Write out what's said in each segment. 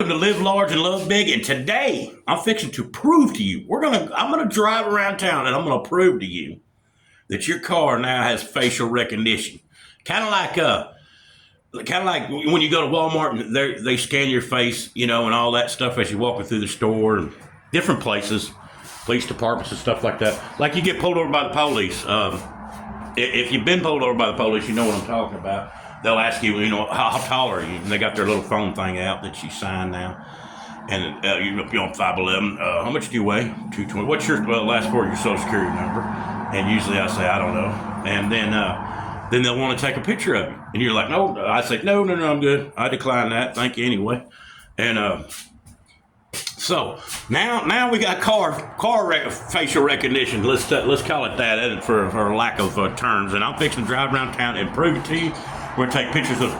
To live large and love big, and today I'm fixing to prove to you. I'm gonna drive around town and I'm gonna prove to you that your car now has facial recognition. Kind of like when you go to Walmart and they scan your face, and all that stuff as you're walking through the store and different places, police departments and stuff like that. Like you get pulled over by the police. If you've been pulled over by the police, you know what I'm talking about. They'll ask you, how tall are you? And they got their little phone thing out that you sign now. And you're on 5'11". How much do you weigh? 220. What's your last four of your social security number? And usually I say, I don't know. And then they'll want to take a picture of you. And you're like, no. I say, no, I'm good. I decline that. Thank you anyway. And so now we got facial recognition. Let's call it that for lack of terms. And I'm fixing to drive around town and prove it to you. We're going to take pictures of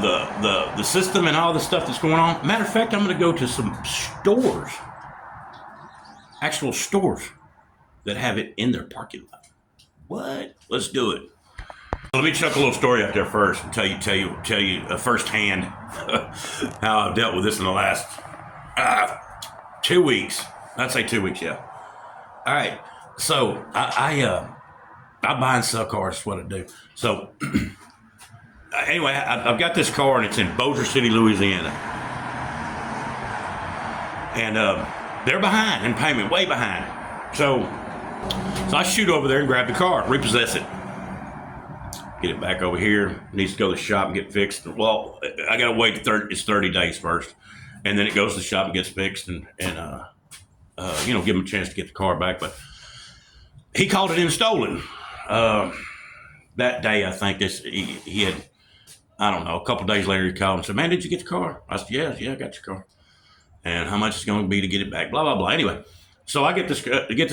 the system and all the stuff that's going on. Matter of fact, I'm going to go to some stores, actual stores that have it in their parking lot. What? Let's do it. Let me chuck a little story out there first and tell you firsthand how I've dealt with this in the last 2 weeks. I'd say 2 weeks, yeah. All right. So I buy and sell cars. That's what I do. So. Anyway, I've got this car, and it's in Bossier City, Louisiana. And they're behind in payment, way behind. So I shoot over there and grab the car, repossess it. Get it back over here. It needs to go to the shop and get fixed. Well, I got to wait. It's 30 days first. And then it goes to the shop and gets fixed and give him a chance to get the car back. But he called it in stolen. That day, I think he had... I don't know. A couple of days later, he called and said, "Man, did you get the car?" I said, "Yeah, I got your car." And how much it's going to be to get it back? Blah blah blah. Anyway, so I get this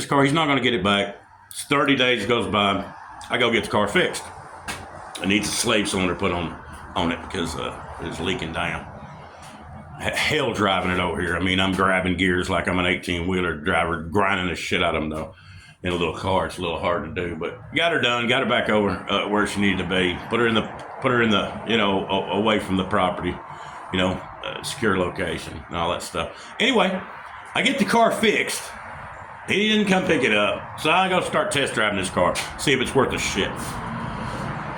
car. He's not going to get it back. It's 30 days goes by. I go get the car fixed. It needs a slave cylinder put on it because it's leaking down. Hell driving it over here. I mean, I'm grabbing gears like I'm an 18-wheeler driver, grinding the shit out of them though. In a little car, it's a little hard to do, but got her done. Got her back over where she needed to be. Put her in the away from the property, secure location and all that stuff. Anyway, I get the car fixed. He didn't come pick it up, so I go start test driving this car, see if it's worth a shit.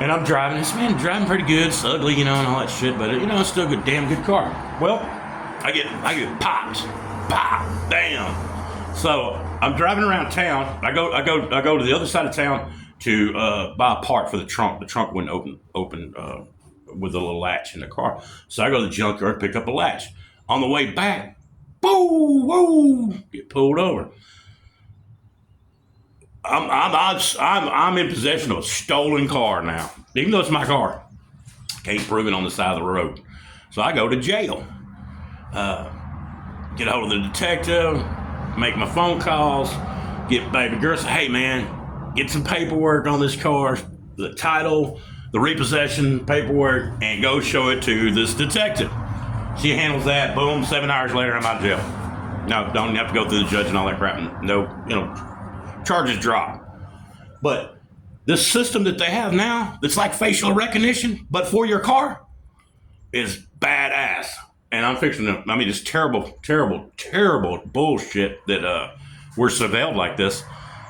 And I'm driving this, man, driving pretty good. It's ugly, and all that shit, but it's still a damn good car. Well, I get popped, pop, damn. So I'm driving around town. I go to the other side of town to buy a part for the trunk. The trunk wouldn't open with a little latch in the car. So I go to the junkyard, pick up a latch. On the way back, boom, get pulled over. I'm in possession of a stolen car now, even though it's my car. Can't prove it on the side of the road. So I go to jail. Get hold of the detective. Make my phone calls, get baby girl, say, hey man, get some paperwork on this car, the title, the repossession paperwork, and go show it to this detective. She handles that, boom, 7 hours later, I'm out of jail. No, don't have to go through the judge and all that crap. No, charges drop. But this system that they have now, that's like facial recognition, but for your car, is badass. And I'm fixing to, it's terrible bullshit that we're surveilled like this.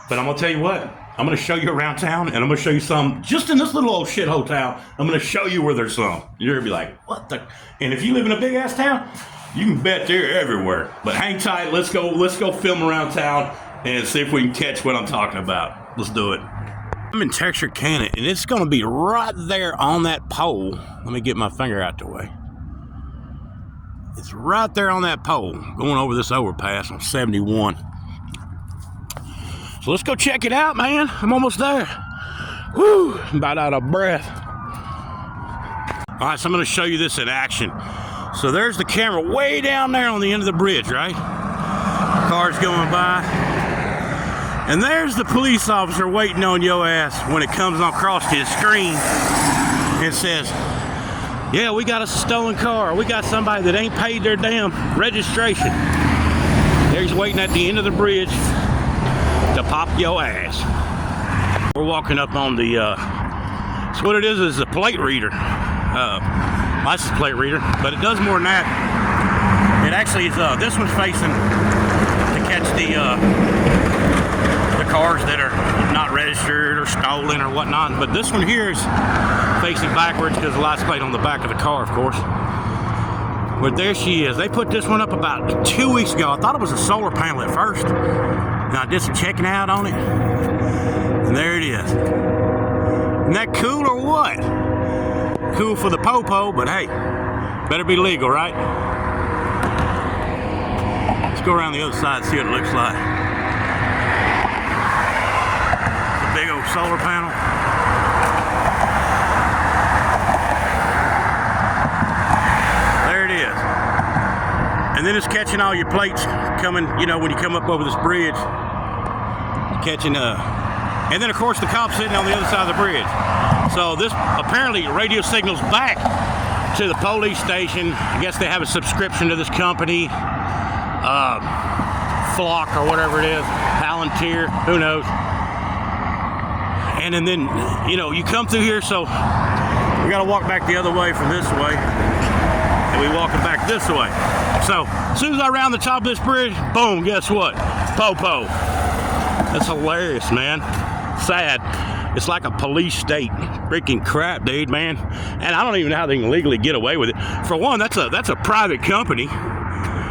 But I'm going to tell you what, I'm going to show you around town, and I'm going to show you some, just in this little old shithole town, I'm going to show you where there's some. You're going to be like, what the? And if you live in a big ass town, you can bet they're everywhere. But hang tight, let's go film around town and see if we can catch what I'm talking about. Let's do it. I'm in Texarkana, and it's going to be right there on that pole. Let me get my finger out the way. It's right there on that pole, going over this overpass on 71. So let's go check it out, man. I'm almost there. Whew, I'm about out of breath. All right, so I'm going to show you this in action. So there's the camera way down there on the end of the bridge, right? Cars going by. And there's the police officer waiting on your ass when it comes across his screen and says, yeah, we got a stolen car. We got somebody that ain't paid their damn registration. There he's waiting at the end of the bridge to pop your ass. We're walking up on the, so what it is a plate reader. License plate reader, but it does more than that. Actually, it's, this one's facing to catch the cars that are not registered or stolen or whatnot. But this one here is facing backwards because the license plate on the back of the car, of course. But there she is. They put this one up about 2 weeks ago. I thought it was a solar panel at first. And I did some checking out on it. And there it is. Isn't that cool or what? Cool for the po-po, but hey, better be legal, right? Let's go around the other side and see what it looks like. It's a big old solar panel. There it is. And then it's catching all your plates coming, you know, when you come up over this bridge. Catching, and then of course the cop's sitting on the other side of the bridge. So this apparently radio signals back to the police station. I guess they have a subscription to this company, Flock or whatever it is, Palantir, who knows. And then, you know, you come through here, so we got to walk back the other way from this way, and we walking back this way. So as soon as I round the top of this bridge, boom, guess what? Po-po. That's hilarious, man. Sad. It's like a police state. Freaking crap, dude, man. And I don't even know how they can legally get away with it. For one, that's a private company.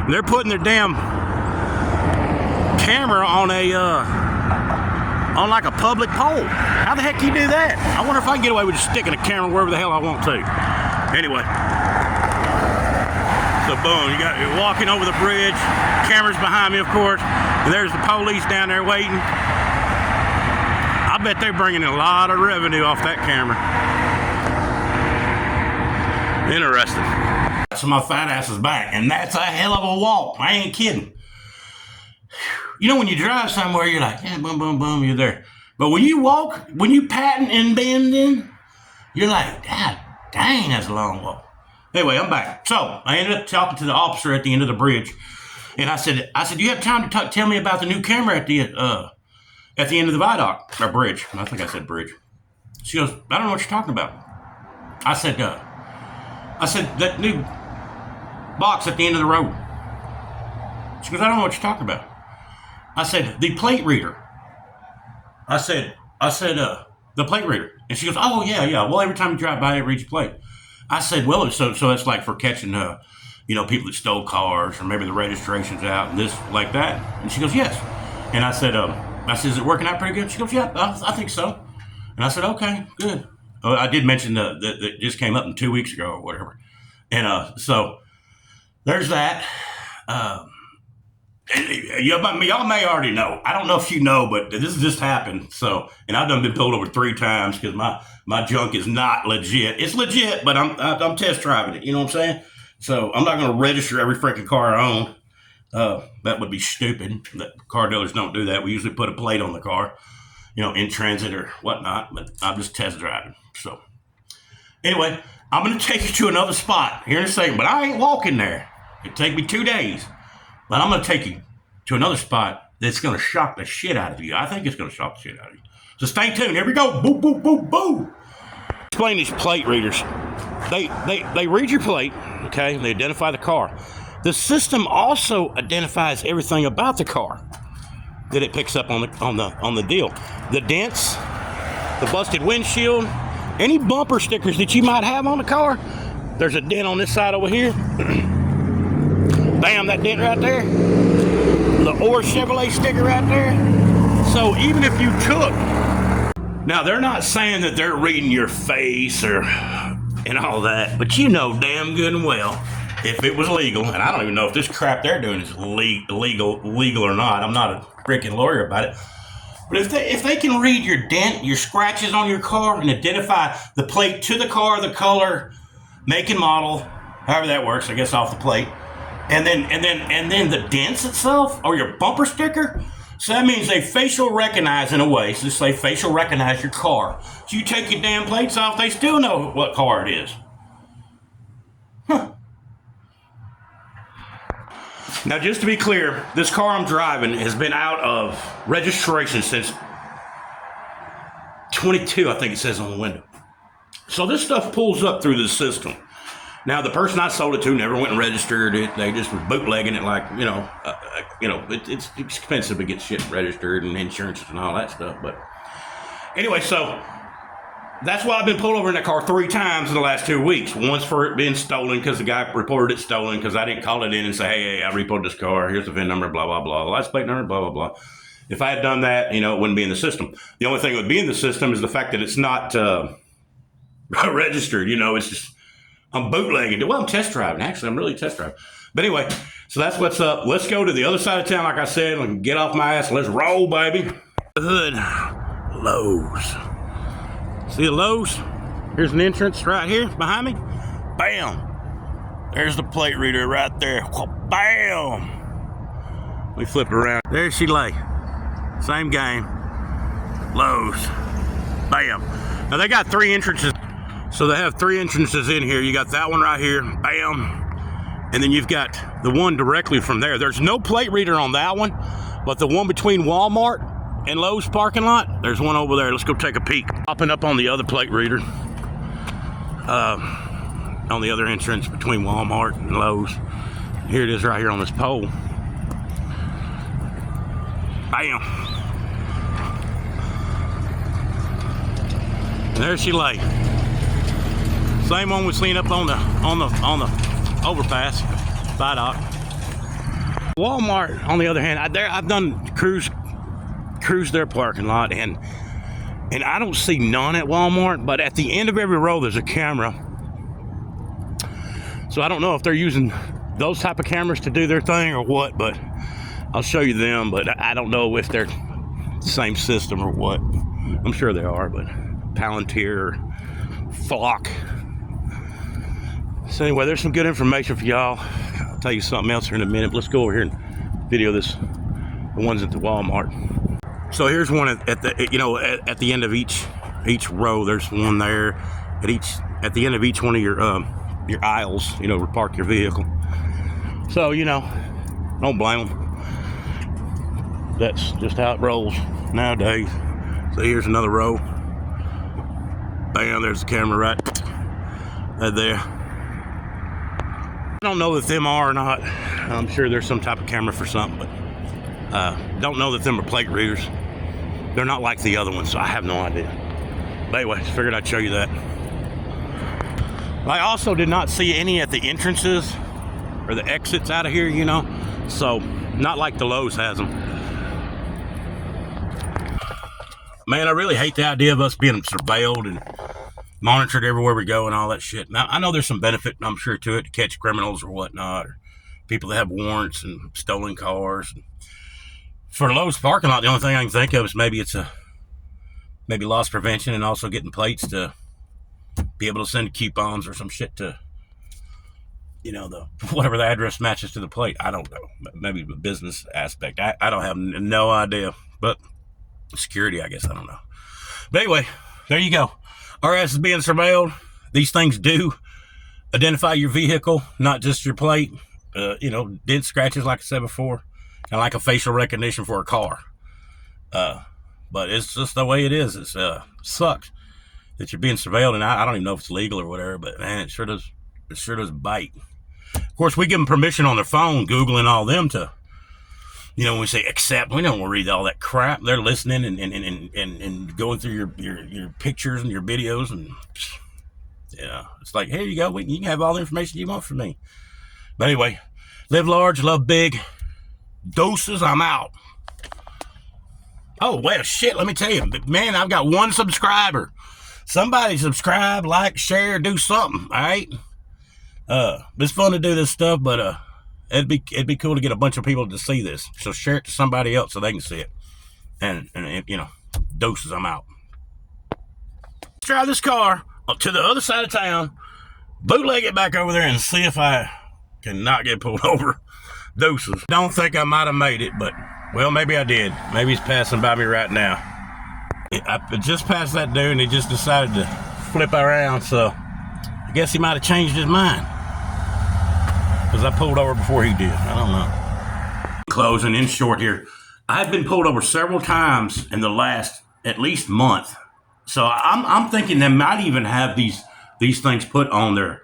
They're putting their damn camera on like a public pole. How the heck can you do that? I wonder if I can get away with just sticking a camera wherever the hell I want to. Anyway. So boom, you're walking over the bridge. Camera's behind me, of course. And there's the police down there waiting. I bet they're bringing a lot of revenue off that camera. Interesting. So my fat ass is back, and that's a hell of a walk. I ain't kidding. You know, when you drive somewhere, you're like, yeah, boom, boom, boom, you're there. But when you walk, when you patting and bending, you're like, God dang, that's a long walk. Anyway, I'm back. So I ended up talking to the officer at the end of the bridge. And I said, do you have time to tell me about the new camera at the end of the viaduct or bridge? I think I said bridge. She goes, I don't know what you're talking about. I said that new box at the end of the road. She goes, I don't know what you're talking about. I said, the plate reader. I said, the plate reader. And she goes, oh yeah. Well, every time you drive by, it reads your plate. I said, well, so that's like for catching you know, people that stole cars, or maybe the registration's out and this, like that. And she goes, yes. And I said, is it working out pretty good? She goes, yeah, I think so. And I said, okay, good. I did mention that just came up 2 weeks ago or whatever. And so there's that. Y'all may already know. I don't know if you know, but this just happened. So, and I've been pulled over 3 times because my junk is not legit. It's legit, but I'm test driving it. You know what I'm saying? So I'm not going to register every freaking car I own. That would be stupid. Car dealers don't do that. We usually put a plate on the car, you know, in transit or whatnot. But I'm just test driving. So anyway, I'm going to take you to another spot here in a second. But I ain't walking there. It'll take me 2 days. But I'm going to take you to another spot that's going to shock the shit out of you. I think it's going to shock the shit out of you. So stay tuned. Here we go. Boo, boo, boo, boo. Explain these plate readers. They read your plate, okay? They identify the car. The system also identifies everything about the car that it picks up on the deal. The dents, the busted windshield, any bumper stickers that you might have on the car. There's a dent on this side over here. Bam, that dent right there. The Orr Chevrolet sticker right there. So even if you took, now they're not saying that they're reading your face and all that, but you know damn good and well if it was legal, and I don't even know if this crap they're doing is legal or not. I'm not a freaking lawyer about it. But if they can read your dent, your scratches on your car, and identify the plate to the car, the color, make and model, however that works, I guess off the plate, and then the dents itself or your bumper sticker. So that means they facial recognize in a way. So just say facial recognize your car. So you take your damn plates off, they still know what car it is. Huh. Now, just to be clear, this car I'm driving has been out of registration since 22, I think it says on the window. So this stuff pulls up through the system. Now, the person I sold it to never went and registered it. They just was bootlegging it like, it's expensive to get shit registered and insurances and all that stuff. But anyway, so that's why I've been pulled over in that car 3 times in the last 2 weeks. Once for it being stolen because the guy reported it stolen because I didn't call it in and say, hey, I reported this car. Here's the VIN number, blah, blah, blah. License plate number, blah, blah, blah. If I had done that, it wouldn't be in the system. The only thing that would be in the system is the fact that it's not registered. It's just, I'm bootlegging. Well, I'm test driving. Actually, I'm really test driving. But anyway, so that's what's up. Let's go to the other side of town, like I said, and get off my ass. Let's roll, baby. Hood. Lowe's. See the Lowe's? Here's an entrance right here behind me. Bam. There's the plate reader right there. Bam. Let me flip it around. There she lay. Same game. Lowe's. Bam. Now they got 3 entrances. So they have 3 entrances in here. You got that one right here. Bam. And then you've got the one directly from there. There's no plate reader on that one, but the one between Walmart and Lowe's parking lot, there's one over there. Let's go take a peek. Popping up on the other plate reader. On the other entrance between Walmart and Lowe's. Here it is right here on this pole. Bam. And there she lay. Same one we seen up on the overpass, viaduct. Walmart, on the other hand, I've done cruise their parking lot, and I don't see none at Walmart. But at the end of every row, there's a camera. So I don't know if they're using those type of cameras to do their thing or what. But I'll show you them. But I don't know if they're the same system or what. I'm sure they are, but Palantir, Flock. So anyway, there's some good information for y'all. I'll tell you something else here in a minute. Let's go over here and video the ones at the Walmart. So here's one at the end of each row. There's one there at the end of each one of your aisles. To park your vehicle. So don't blame them. That's just how it rolls nowadays. So here's another row. Bam, there's the camera right there. I don't know if them are or not. I'm sure there's some type of camera for something, but don't know that them are plate readers. They're not like the other ones, so I have no idea. But anyway, just figured I'd show you that. I also did not see any at the entrances or the exits out of here, so not like the Lowe's has them. Man, I really hate the idea of us being surveilled and monitored everywhere we go and all that shit. Now, I know there's some benefit, I'm sure, to it to catch criminals or whatnot, or people that have warrants and stolen cars. For Lowe's parking lot, the only thing I can think of is maybe loss prevention and also getting plates to be able to send coupons or some shit to, whatever the address matches to the plate. I don't know. Maybe the business aspect. I don't have no idea. But security, I guess. I don't know. But anyway, there you go. Our ass is being surveilled. These things do identify your vehicle, not just your plate. Dent scratches, like I said before, and like a facial recognition for a car. But it's just the way it is. It sucks that you're being surveilled, and I don't even know if it's legal or whatever. But man, it sure does bite. Of course, we give them permission on their phone, Google and all them to. When we say accept, we don't want to read all that crap. They're listening and going through your pictures and your videos, and it's like, here you go. You can have all the information you want from me. But anyway, live large, love big. Doses, I'm out. Oh, well, shit, let me tell you. Man, I've got 1 subscriber. Somebody subscribe, like, share, do something, all right? It's fun to do this stuff, but it'd be cool to get a bunch of people to see this. So share it to somebody else so they can see it. And doses, I'm out. Let's drive this car to the other side of town, bootleg it back over there, and see if I can not get pulled over. Doses. Don't think I might have made it, but, well, maybe I did. Maybe he's passing by me right now. I just passed that dude, and he just decided to flip around, so I guess he might have changed his mind. Because I pulled over before he did. I don't know. Closing in short here. I've been pulled over several times in the last at least month. So I'm thinking they might even have these things put on their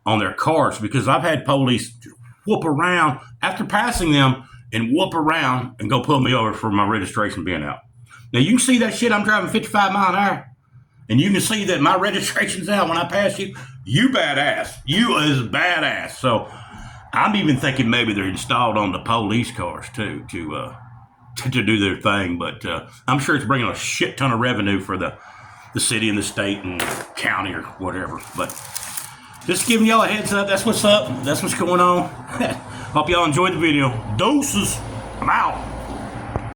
on their cars, because I've had police whoop around after passing them and whoop around and go pull me over for my registration being out. Now you can see that shit. I'm driving 55 miles an hour, and you can see that my registration's out when I pass you. You badass. You is badass. So I'm even thinking maybe they're installed on the police cars too to do their thing. But I'm sure it's bringing a shit ton of revenue for the city and the state and county or whatever. But just giving y'all a heads up. That's what's up. That's what's going on. Hope y'all enjoyed the video. Doses. I'm out.